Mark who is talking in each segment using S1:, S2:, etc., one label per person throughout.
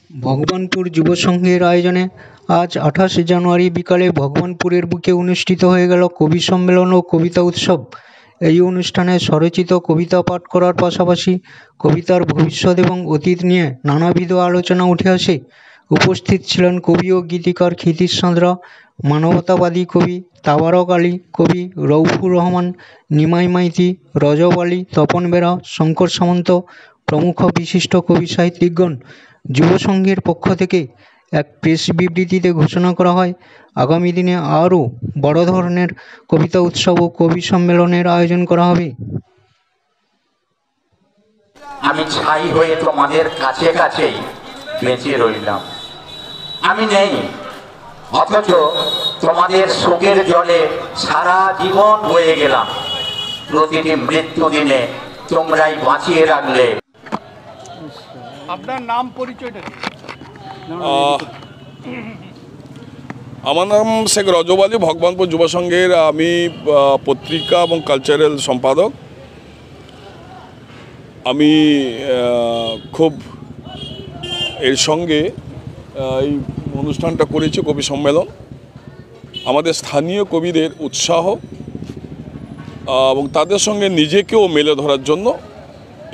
S1: ভগবানপুর যুব সংঘের আয়োজনে আজ 28শে জানুয়ারি বিকালে ভগবানপুরের বুকে অনুষ্ঠিত হয়ে গেল কবি সম্মেলন ও কবিতা উৎসব। এই অনুষ্ঠানে স্বরচিত কবিতা পাঠ করার পাশাপাশি কবিতার ভবিষ্যৎ এবং অতীত নিয়ে নানাবিধ আলোচনা উঠে আসে। উপস্থিত ছিলেন কবি ও গীতিকার ক্ষিতিশ সাঁতরা, মানবতাবাদী কবি তাবারক আলী, কবি রউফুর রহমান, নিমাই মাইতি, রজব আলী, তপন বেরা, শঙ্কর সামন্ত প্রমুখ বিশিষ্ট কবি সাহিত্যিকগণ। যুব সংঘের পক্ষ থেকে এক প্রেস বিবৃতিতে ঘোষণা করা হয়, আগামী দিনে আরও বড় ধরনের কবিতা উৎসব ও কবি সম্মেলনের আয়োজন করা হবে।
S2: আমি ছাই হয়ে তোমাদের কাছে কাছেই বেঁচে রইলাম, আমি নেই অথচ তোমাদের শোকের জলে সারা জীবন বয়ে গেলাম। প্রতিটি মৃত্যু দিনে তোমরাই বাঁচিয়ে রাখলে।
S3: আপনার নাম পরিচয়টা?
S4: আমার নাম শেখ রজব আলী, ভগবানপুর যুব সংঘের আমি পত্রিকা এবং কালচারাল সম্পাদক। আমি খুব এর সঙ্গে এই অনুষ্ঠানটা করেছি কবি সম্মেলন। আমাদের স্থানীয় কবিদের উৎসাহ এবং তাদের সঙ্গে নিজেকেও মেলে ধরার জন্য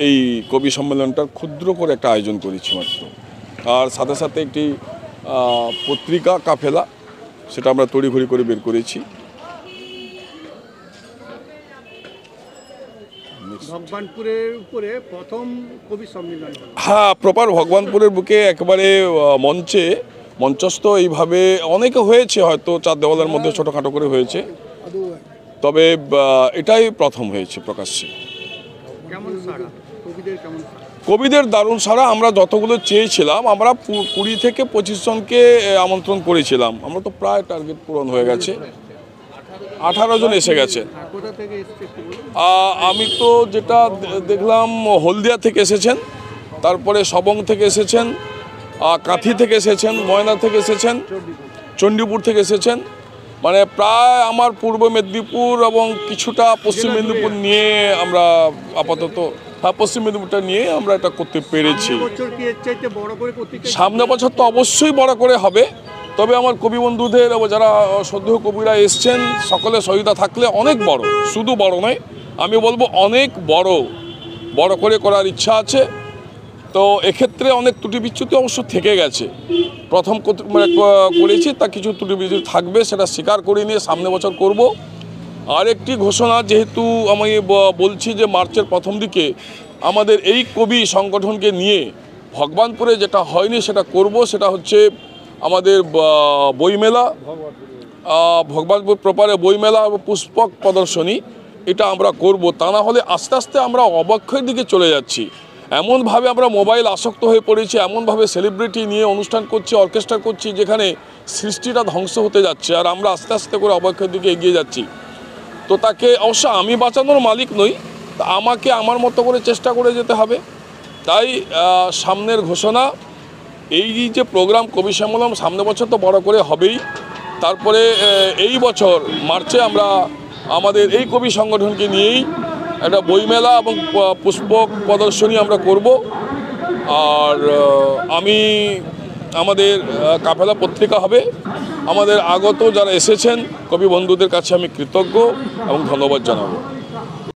S4: এই কবি সম্মেলনটার ক্ষুদ্র করে একটা আয়োজন করেছি মাত্র। আর সাথে সাথে একটি পত্রিকা কাফেলা, সেটা আমরা তড়িঘড়ি করে বের করেছি।
S3: ভগবানপুরের উপরে প্রথম কবি সম্মেলন।
S4: হ্যাঁ, প্রপার ভগবানপুরের বুকে একেবারে মঞ্চস্থ এইভাবে অনেকে হয়েছে, হয়তো চার দেওয়ালের মধ্যে ছোটোখাটো করে হয়েছে, তবে এটাই প্রথম হয়েছে প্রকাশ্যে। কবিদের দারুণ সাড়া। আমরা যতগুলো চেয়েছিলাম, আমরা 20 থেকে 25 জনকে আমন্ত্রণ করেছিলাম, আমরা তো প্রায় টার্গেট পূরণ হয়ে গেছে। 18 জন এসে গেছে। আমি তো যেটা দেখলাম, হলদিয়া থেকে এসেছেন, তারপরে সবং থেকে এসেছেন, কাঁথি থেকে এসেছেন, ময়না থেকে এসেছেন, চণ্ডীপুর থেকে এসেছেন। মানে প্রায় আমার পূর্ব মেদিনীপুর এবং কিছুটা পশ্চিম মেদিনীপুর নিয়ে আমরা আপাতত, পশ্চিম মেদিনীপুরটা নিয়ে আমরা এটা করতে পেরেছি। সামনে বছর তো অবশ্যই বড় করে হবে, তবে আমার কবি বন্ধুদের যারা শ্রদ্ধেয় কবিরা এসছেন, সকলে সহযোগিতা থাকলে অনেক বড়, শুধু বড় নয়, আমি বলবো অনেক বড় করে করার ইচ্ছা আছে। তো এক্ষেত্রে অনেক ত্রুটি বিচ্যুতি অবশ্য থেকে গেছে। প্রথম করেছি, তা কিছু ত্রুটি বিচ্যুতি থাকবে, সেটা স্বীকার করে নিয়ে সামনে বছর করব। আরেকটি ঘোষণা, যেহেতু আমি বলছি যে মার্চের প্রথম দিকে আমাদের এই কবি সংগঠনকে নিয়ে ভগবানপুরে যেটা হয়নি সেটা করব। সেটা হচ্ছে আমাদের বইমেলা, ভগবানপুর প্রপারে বইমেলা এবং পুষ্পক প্রদর্শনী, এটা আমরা করব। তা না হলে আস্তে আস্তে আমরা অবক্ষয়ের দিকে চলে যাচ্ছি। এমনভাবে আমরা মোবাইল আসক্ত হয়ে পড়েছি, এমনভাবে সেলিব্রিটি নিয়ে অনুষ্ঠান করছি, অর্কেস্ট্রা করছি, যেখানে সৃষ্টিটা ধ্বংস হতে যাচ্ছে, আর আমরা আস্তে আস্তে করে অবক্ষয়ের দিকে এগিয়ে যাচ্ছি। তো তাকে অবশ্য আমি বাঁচানোর মালিক নই, আমাকে আমার মতো করে চেষ্টা করে যেতে হবে। তাই সামনের ঘোষণা, এই যে প্রোগ্রাম কবি সম্মেলন সামনে বছর তো বড় করে হবেই। তারপরে এই বছর মার্চে আমরা আমাদের এই কবি সংগঠনকে নিয়েই একটা বইমেলা এবং পুষ্পক প্রদর্শনী আমরা করব। আর আমাদের কাফেলা পত্রিকা হবে। আমাদের আগত যারা এসেছেন কবি বন্ধুদের কাছে আমি কৃতজ্ঞ এবং ধন্যবাদ জানাবো।